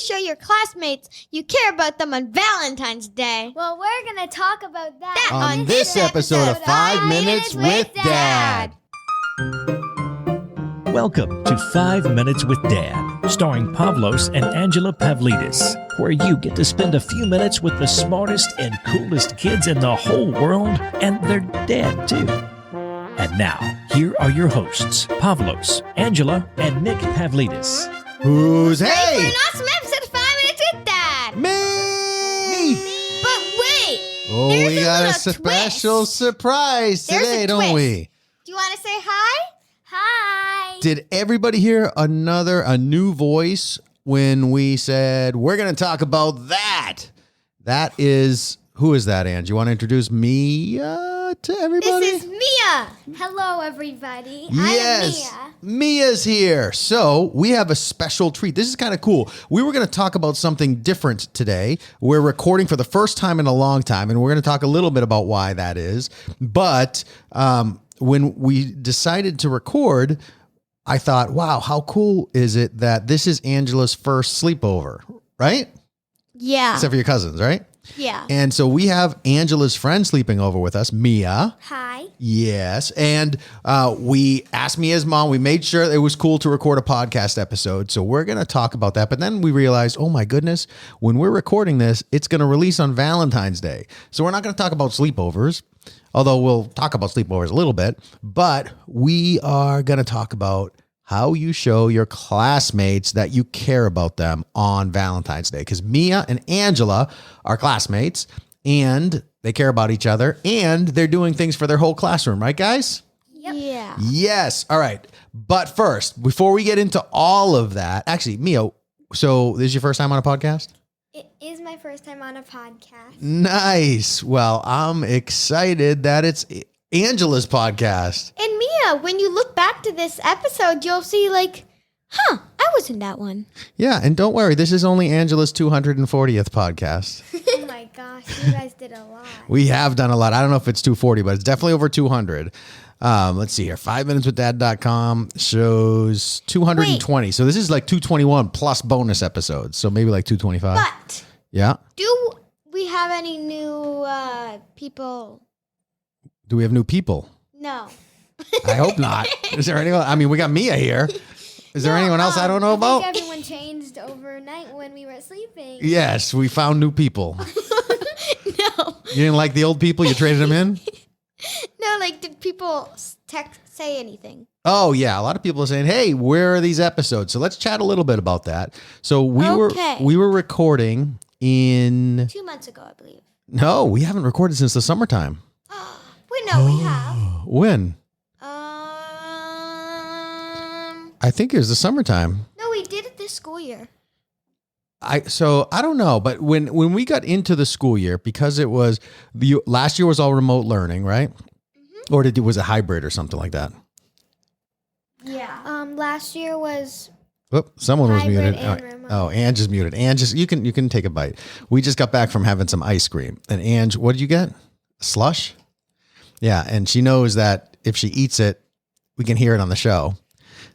show your classmates you care about them on Valentine's Day? Well, we're going to talk about that on this episode of 5 Minutes with Dad. Welcome to 5 Minutes with Dad, starring Pavlos and Angela Pavlidis, where you get to spend a few minutes with the smartest and coolest kids in the whole world, and their dad, too. And now, here are your hosts, Pavlos, Angela, and Nick Pavlidis. Who's Ready for hey? an awesome episode of 5 Minutes with Dad. Me! But wait, Oh, there's we a got a little special twist. surprise There's today, a don't twist. we? Do you want to say hi? Hi. Did everybody hear a new voice when we said we're going to talk about that? That is, who is that, Ange? You want to introduce Mia to everybody? This is Mia. Hello, everybody. Yes, I am Mia's here. So we have a special treat. This is kind of cool. We were going to talk about something different today. We're recording for the first time in a long time, and we're going to talk a little bit about why that is. But when we decided to record, I thought, wow, how cool is it that this is Angela's first sleepover, right? Yeah. Except for your cousins, right? Yeah. And so we have Angela's friend sleeping over with us, Mia. Hi. Yes. And we asked Mia's mom. We made sure it was cool to record a podcast episode. So we're going to talk about that. But then we realized, oh my goodness, when we're recording this, it's going to release on Valentine's Day. So we're not going to talk about sleepovers, although we'll talk about sleepovers a little bit. But we are going to talk about how you show your classmates that you care about them on Valentine's Day. Because Mia and Angela are classmates and they care about each other and they're doing things for their whole classroom. Right, guys? Yep. Yeah. Yes. All right. But first, before we get into all of that, actually, Mia, so this is your first time on a podcast? It is my first time on a podcast. Nice. Well, I'm excited that it's Angela's podcast. And Mia, when you look back to this episode, you'll see I was in that one. Yeah. And don't worry, this is only Angela's 240th podcast. Oh my gosh, you guys did a lot. We have done a lot. I don't know if it's 240, but it's definitely over 200. Let's see here. 5minuteswithdad.com shows 220. So this is like 221 plus bonus episodes. So maybe like 225. But Yeah. do we have any new people? Do we have new people? No. I hope not. Is there anyone? I mean, we got Mia here. Is there anyone else I don't know I about? think everyone changed overnight when we were sleeping. Yes, we found new people. No. You didn't like the old people? You traded them in? No, did people say anything? Oh, yeah. A lot of people are saying, hey, where are these episodes? So let's chat a little bit about that. So Okay. we were recording in... 2 months ago, I believe. No, we haven't recorded since the summertime. Wait, no, we have. When? I think it was the summertime. No, we did it this school year. So I don't know, but when we got into the school year, because it was last year was all remote learning, right? Mm-hmm. Or was it hybrid or something like that? Yeah. Last year was Oh, someone was hybrid muted. and remote. Oh, Ange is muted. Ange, you can take a bite. We just got back from having some ice cream, and Ange, what did you get? Slush? Yeah, and she knows that if she eats it, we can hear it on the show.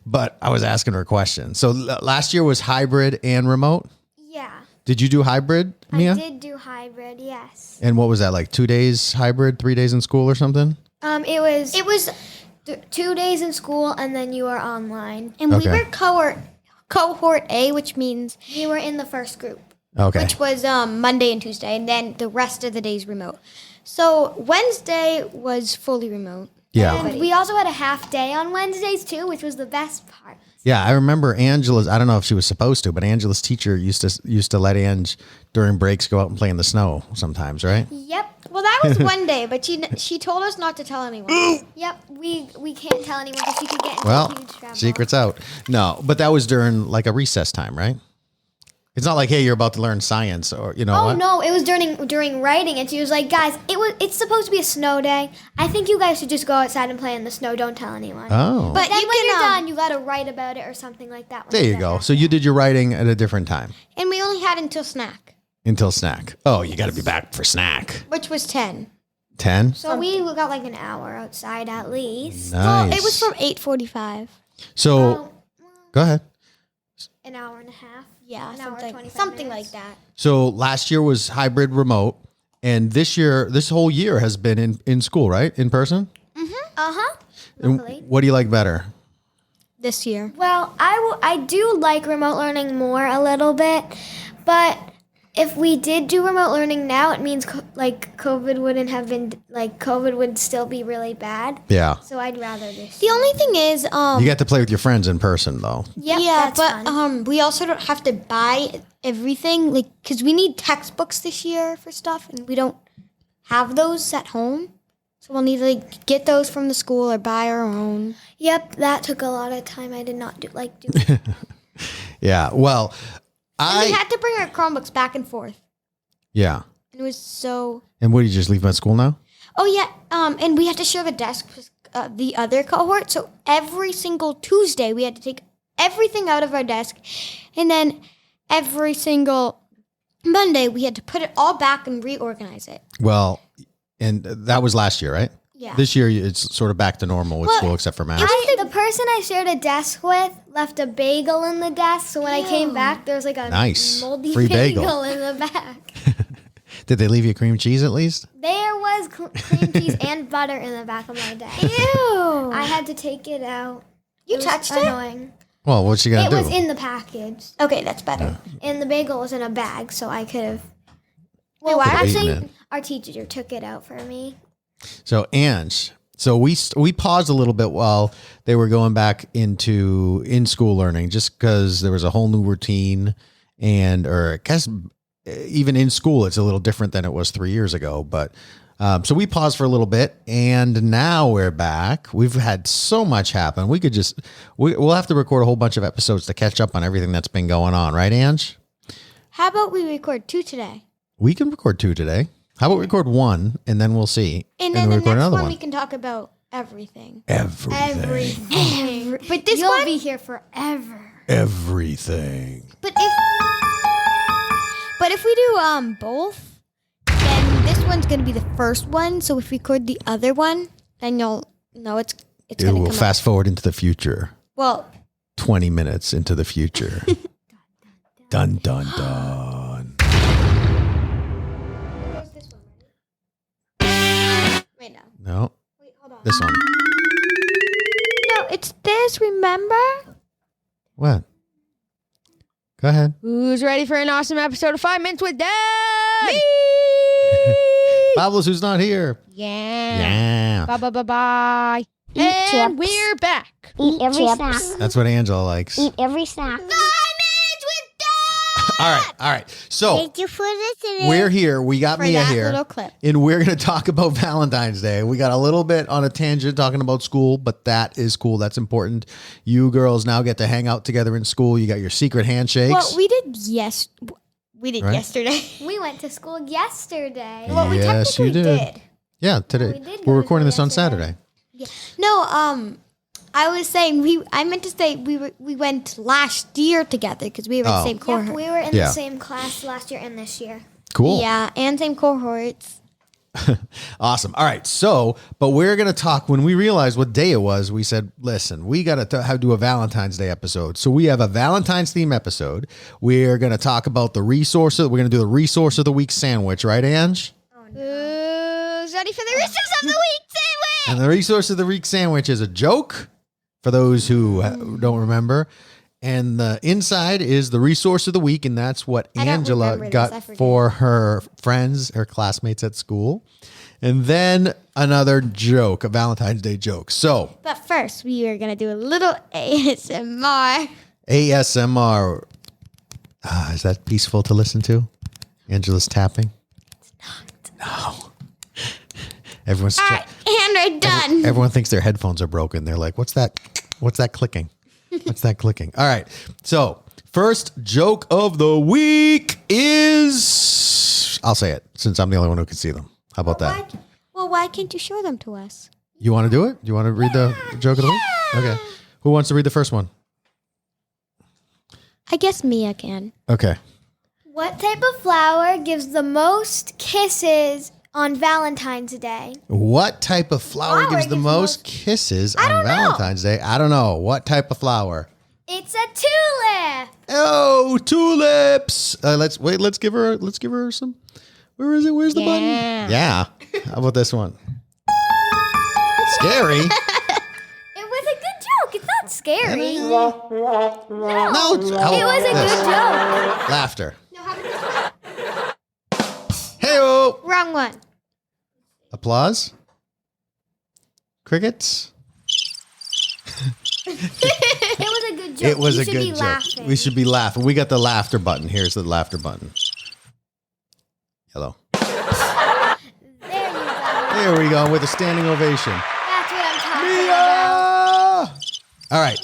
But I was asking her a question. So last year was hybrid and remote. Yeah. Did you do hybrid, Mia? I did do hybrid, yes. And what was that, like 2 days hybrid, 3 days in school or something? It was 2 days in school and then you were online. And Okay. we were cohort A, which means You were in the first group. Okay. which was Monday and Tuesday, and then the rest of the days remote. So Wednesday was fully remote. Yeah. And we also had a half day on Wednesdays too, which was the best part. Yeah, I remember Angela's, I don't know if she was supposed to, but Angela's teacher used to let Ange during breaks go out and play in the snow sometimes, right? Yep. Well, that was one day, but she told us not to tell anyone. Yep. We can't tell anyone because you could get into Well, huge trouble. secret's out. No, but that was during like a recess time, right? It's not like, hey, you're about to learn science or, you know Oh what? no, it was during writing, and she was like, "Guys, it's supposed to be a snow day. I think you guys should just go outside and play in the snow. Don't tell anyone." Oh, But Then you when can, you're done, you gotta write about it or something like that. there you go. So you did your writing at a different time and we only had until snack, until snack. Oh, you got to be back for snack. which was 10. 10? So we got like an hour outside at least. Nice. Well, it was from 8:45. So, go ahead. an hour and a half. Yeah, an hour, 25 something like minutes. that. So last year was hybrid remote, and this whole year has been in school, right? In person? And Luckily. what do you like better? This year. Well, I do like remote learning more a little bit, but if we did do remote learning now, it means COVID wouldn't have been COVID would still be really bad. Yeah. So I'd rather this. The only thing is, You get to play with your friends in person, though. Yep, yeah, that's but fun. we also don't have to buy everything, because we need textbooks this year for stuff, and we don't have those at home. So we'll need to get those from the school or buy our own. Yep, that took a lot of time. I did not do. Yeah. Well, And we had to bring our Chromebooks back and forth. Yeah. And it was so. And what, do you just leave them at school now? Oh yeah, and we had to share the desk with the other cohort. So every single Tuesday we had to take everything out of our desk, and then every single Monday we had to put it all back and reorganize it. Well, and that was last year, right? Yeah. This year, it's sort of back to normal with school, except for math. The person I shared a desk with left a bagel in the desk, so when I came back, there was a Nice. moldy Free bagel. bagel in the back. Did they leave you cream cheese at least? There was cream cheese and butter in the back of my desk. Ew. I had to take it out. You was touched it? annoying. Well, what's she It gonna do? was in the package, Okay, that's better. and the bagel was in a bag, so I could have. Well, why Could've actually, eaten it. our teacher took it out for me. So, Ange, we paused a little bit while they were going back into in-school learning, just because there was a whole new routine, or I guess even in school, it's a little different than it was 3 years ago. But so we paused for a little bit, and now we're back. We've had so much happen. We could we'll have to record a whole bunch of episodes to catch up on everything that's been going on, right, Ange? How about we record 2 today? We can record 2 today. How about we record 1 and then we'll see. And then the record next another one we can talk about everything. Everything. But this You'll one, be here forever. Everything. but if we do both, then this one's gonna be the first one. So if we record the other one, then you'll know it's It gonna will come fast forward into the future. Well, 20 minutes into the future. Dun, dun, dun. wait, no. No, Wait, hold on. this one. No, it's this. Remember? What? Go ahead. Who's ready for an awesome episode of 5 Minutes with Dad? Pavlos, who's not here. Yeah. Yeah. Bye bye bye bye. And chips. we're back. Eat every snack. That's what Angela likes. Eat every snack. All right. So Thank you for listening. we're here. We got For Mia that here. little clip. And we're going to talk about Valentine's Day. We got a little bit on a tangent talking about school, but that is cool. That's important. You girls now get to hang out together in school. You got your secret handshakes. Well, we did Right? yesterday. We went to school yesterday. Well, we Yes, you technically did. did. Yeah, today. we did go We're to recording this school on yesterday. Saturday. No, I was saying I meant to say we went last year together because we were in the Oh. same cohort. Yep, we were in Yeah. the same class last year and this year. Cool. Yeah, and same cohorts. Awesome. All right. So, but we're going to talk when we realized what day it was. We said, listen, we got to do a Valentine's Day episode. So we have a Valentine's theme episode. We're going to talk about the resources. We're going to do the resource of the week sandwich, right, Ange? Who's ready for the resource of the week sandwich? And the resource of the week sandwich is a joke for those who don't remember. And the inside is the resource of the week. And that's what I don't Angela remember this. I got forget. for her friends, her classmates at school. And then another joke, a Valentine's Day joke. So But first, we are gonna do a little ASMR. ASMR. Is that peaceful to listen to? Angela's tapping? It's not. No. Everyone's All right, and we're done. everyone thinks their headphones are broken. They're like, what's that? What's that clicking? What's that clicking? All right. So first joke of the week is, I'll say it since I'm the only one who can see them. How about that? Why can't you show them to us? You want to do it? Do you want to read the joke of the week? Okay. Who wants to read the first one? I guess Mia can. Okay. What type of flower gives the most kisses on Valentine's Day? What type of flower gives the most kisses on Valentine's Day? I don't know. What type of flower? It's a tulip. Oh, tulips. Let's give her some. Where is it? Where's the button? Yeah. How about this one? Scary. It was a good joke. It's not scary. No. It was a good joke. Laughter. No, how about this one? Hey-oh. Wrong one. Applause. Crickets. It was a good joke. It was You a should good be joke. laughing. We should be laughing. We got the laughter button. Here's the laughter button. Hello. There you go. There we go with a standing ovation. That's what I'm talking about. All right.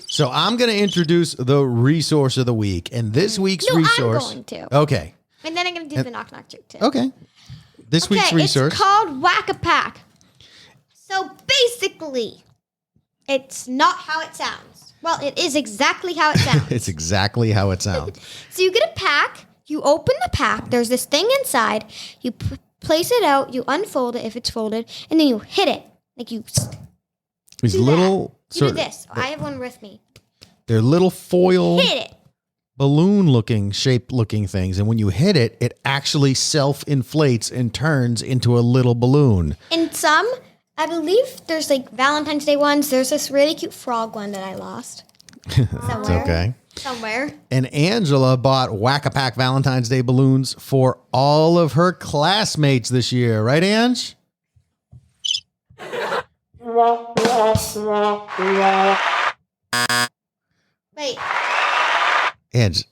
So I'm going to introduce the resource of the week. And this week's No, I'm resource. going to. Okay. And then I'm going to do the knock knock joke too. Okay. This week's resource. It's called Whack-A-Pack. So basically, it's not how it sounds. Well, it is exactly how it sounds. It's exactly how it sounds. So you get a pack, you open the pack, there's this thing inside, you place it out, you unfold it if it's folded, and then you hit it. Like you These do little that. You do this. I have one with me. They're little foil Hit it. balloon looking shaped looking things, and when you hit it, it actually self-inflates and turns into a little balloon. And some, I believe there's like Valentine's Day ones. There's this really cute frog one that I lost. Somewhere. It's okay. Somewhere. And Angela bought Whack-A-Pack Valentine's Day balloons for all of her classmates this year. Right, Ange? Wait. Ange,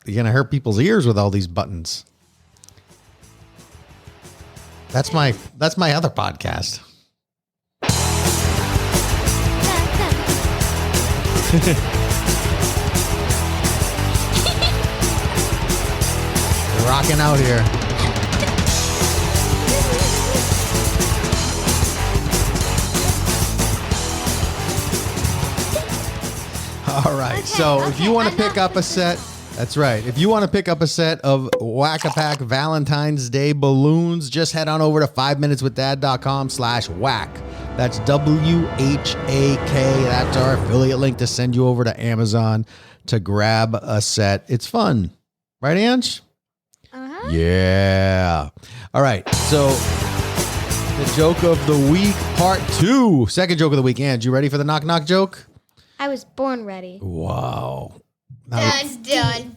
you're going to hurt people's ears with all these buttons. That's my other podcast. We're rocking out here. All right. So if you want to pick up a set, that's right. If you want to pick up a set of Whack-A-Pack Valentine's Day balloons, just head on over to 5minuteswithdad.com/whack. That's WHAK. That's our affiliate link to send you over to Amazon to grab a set. It's fun. Right, Ange? Uh-huh. Yeah. All right. So the joke of the week, part 2. Second joke of the week. Ange, you ready for the knock knock joke? I was born ready. Wow. Now- Done.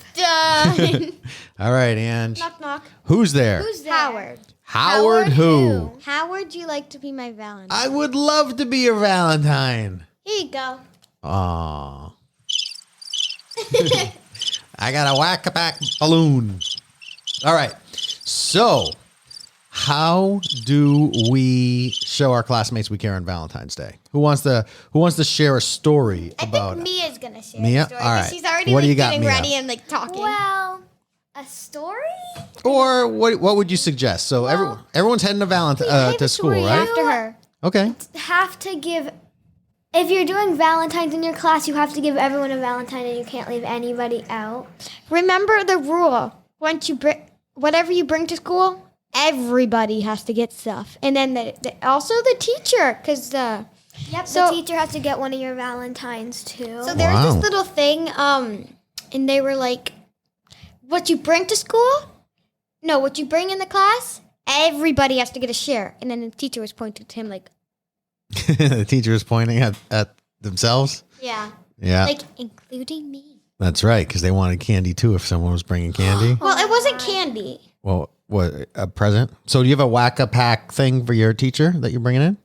All right, Ange. Knock knock. Who's there? Who's Howard? Howard who? How would you like to be my Valentine? I would love to be your Valentine. Here you go. Aw. I got a Whack-A-Pack balloon. All right. So, how do we show our classmates we care on Valentine's Day? Who wants to share a story I about think Mia's gonna share Mia? the story. All 'Cause right. She's already What do like, you got, getting Mia? ready and like talking. Well, a story? Or what would you suggest? So everyone's heading to to school, Story right? after her. Okay. Have to give. If you're doing Valentine's in your class, you have to give everyone a Valentine, and you can't leave anybody out. Remember the rule. Once you bring whatever you bring to school, everybody has to get stuff, and then also the teacher, because Yep. So- the teacher has to get one of your Valentines too. so there's Wow. this little thing, and they were like, what you bring to school? No, what you bring in the class? Everybody has to get a share. And then the teacher was pointing to him like, The teacher is pointing at themselves. yeah, Yeah, like including me. that's right, because they wanted candy too if someone was bringing candy. Well, it wasn't candy. Well, what, a present? So do you have a Whack-A-Pack thing for your teacher that you're bringing in?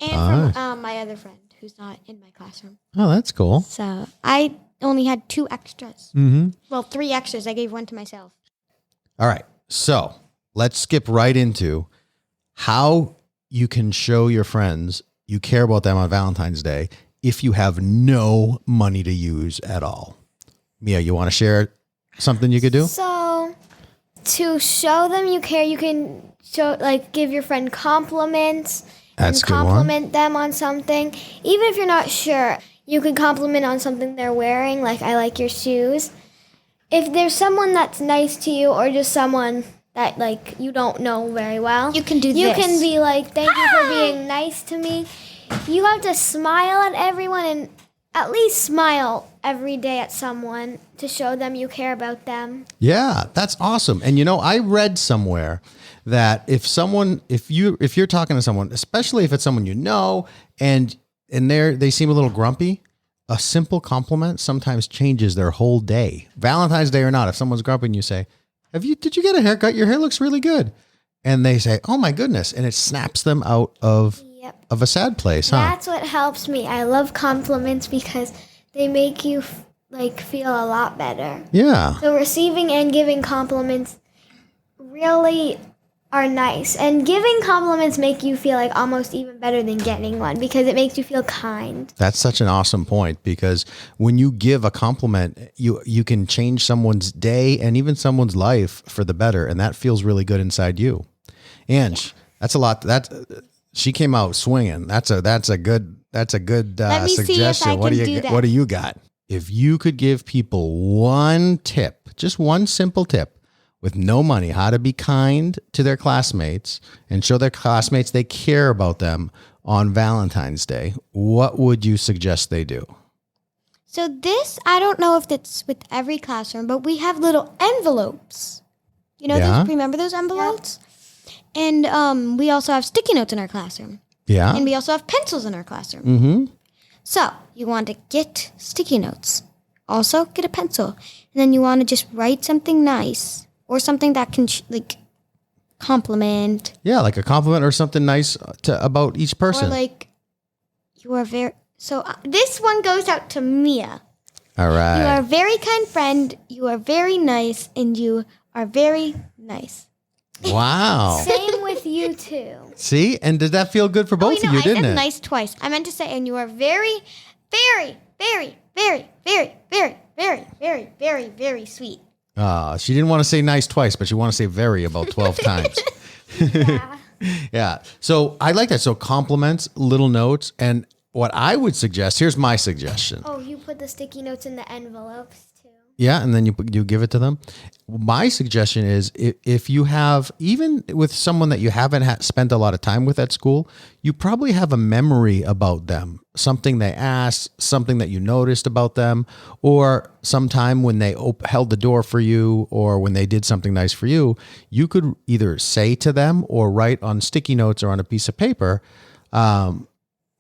And from my other friend who's not in my classroom. Oh, that's cool. So I only had 2 extras. Mm-hmm. Well, 3 extras. I gave one to myself. All right. So let's skip right into how you can show your friends you care about them on Valentine's Day if you have no money to use at all. Mia, you want to share something you could do? So, to show them you care, you can give your friend compliments That's and a good one. compliment them on something. Even if you're not sure, you can compliment on something they're wearing, like I like your shoes. If there's someone that's nice to you, or just someone that you don't know very well, You can do You this. can be like, thank you for being nice to me. You have to smile at everyone and at least smile every day at someone to show them you care about them. Yeah, that's awesome. And I read somewhere that if you're talking to someone, especially if it's someone and they seem a little grumpy, a simple compliment sometimes changes their whole day. Valentine's Day or not, if someone's grumpy and you say, did you get a haircut? Your hair looks really good. And they say, oh my goodness. And it snaps them out of a sad place, huh? That's what helps me. I love compliments because they make you feel a lot better. Yeah. So receiving and giving compliments really are nice. And giving compliments make you feel like almost even better than getting one because it makes you feel kind. That's such an awesome point, because when you give a compliment, you can change someone's day and even someone's life for the better. And that feels really good inside you. Ange, that's a lot. She came out swinging. That's a good Let me see if suggestion. I What can do that. What do you got? If you could give people one tip, just one simple tip with no money, how to be kind to their classmates and show their classmates they care about them on Valentine's Day, what would you suggest they do? So this, I don't know if it's with every classroom, but we have little envelopes. Yeah. Remember those envelopes? And we also have sticky notes in our classroom. Yeah. And we also have pencils in our classroom. Mm-hmm. So you want to get sticky notes. Also get a pencil. And then you want to just write something nice or something that can compliment. Yeah, like a compliment or something nice about each person. Or you are very... So this one goes out to Mia. All right. You are a very kind friend. You are very nice. And you are very nice. Wow. Same with you too. See? And did that feel good for both of you, didn't I said it? nice twice. I meant to say, and you are very, very, very, very, very, very, very, very, very, very sweet. She didn't want to say nice twice, but she wanted to say very about 12 times. Yeah. Yeah. So I like that. So compliments, little notes. And what I would suggest, here's my suggestion. Oh, you put the sticky notes in the envelopes too. Yeah, and then you give it to them. My suggestion is if you have, even with someone that you haven't spent a lot of time with at school, you probably have a memory about them, something they asked, something that you noticed about them, or sometime when they held the door for you or when they did something nice for you, you could either say to them or write on sticky notes or on a piece of paper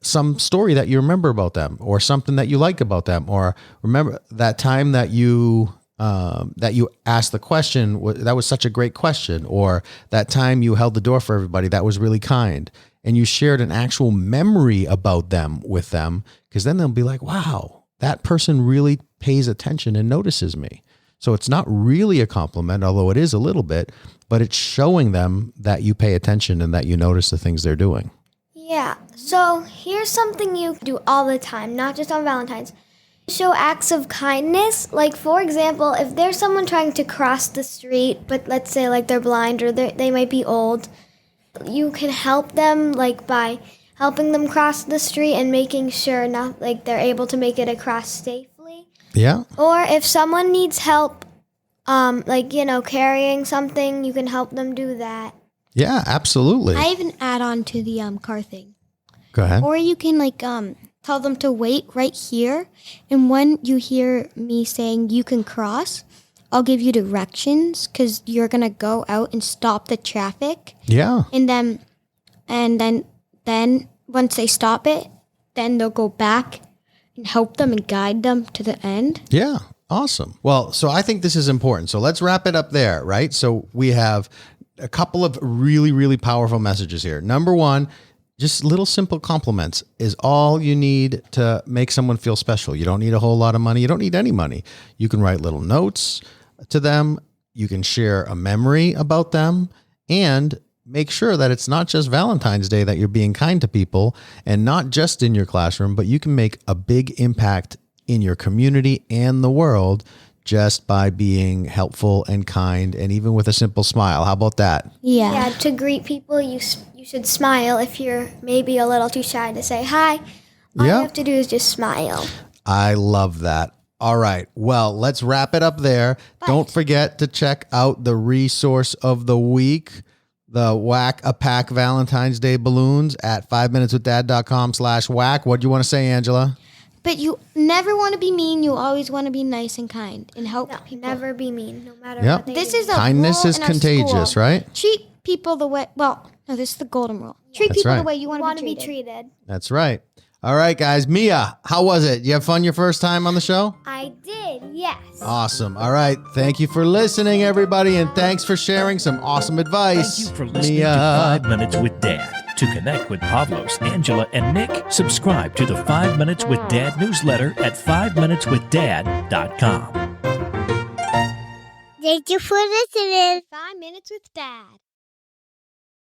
some story that you remember about them or something that you like about them, or remember that time that you asked the question, that was such a great question, or that time you held the door for everybody, that was really kind. And you shared an actual memory about them with them, because then they'll be like, wow, that person really pays attention and notices me. So it's not really a compliment, although it is a little bit, but it's showing them that you pay attention and that you notice the things they're doing. Yeah, so here's something you do all the time, not just on Valentine's. Show acts of kindness. Like, for example, if there's someone trying to cross the street, but let's say they're blind or they might be old, you can help them by helping them cross the street and making sure they're able to make it across safely. Yeah. Or if someone needs help, carrying something, you can help them do that. Yeah, absolutely. I have an add-on to the car thing. Go ahead. Or you can tell them to wait right here, and when you hear me saying you can cross, I'll give you directions because you're gonna go out and stop the traffic. Yeah. And then once they stop it, then they'll go back and help them and guide them to the end. Yeah. Awesome. Well, so I think this is important. So let's wrap it up there, right? So we have a couple of really, really powerful messages here. Number one, just little simple compliments is all you need to make someone feel special. You don't need a whole lot of money. You don't need any money. You can write little notes to them. You can share a memory about them, and make sure that it's not just Valentine's Day that you're being kind to people, and not just in your classroom, but you can make a big impact in your community and the world just by being helpful and kind, and even with a simple smile. How about that? Yeah, to greet people, you should smile. If you're maybe a little too shy to say hi, all you have to do is just smile. I love that. All right. Well, let's wrap it up there. Don't forget to check out the resource of the week, the Whack a Pack Valentine's Day balloons at 5minuteswithdad.com/whack. What do you want to say, Angela? But you never want to be mean. You always want to be nice and kind and help No, people. never be mean, no matter Yep. what they This do. is a Kindness rule is in our contagious, school. right? Treat people the way. Well, no, this is the golden rule. Treat That's people right. the way you want want to to be be treated. treated. That's right. All right, guys. Mia, how was it? You have fun your first time on the show? I did, yes. Awesome. All right. Thank you for listening, everybody, and thanks for sharing some awesome advice. Thank you for listening to 5 Minutes with Dad. To connect with Pavlos, Angela, and Nick, subscribe to the 5 Minutes with Dad newsletter at 5minuteswithdad.com. Thank you for listening. 5 minutes with Dad.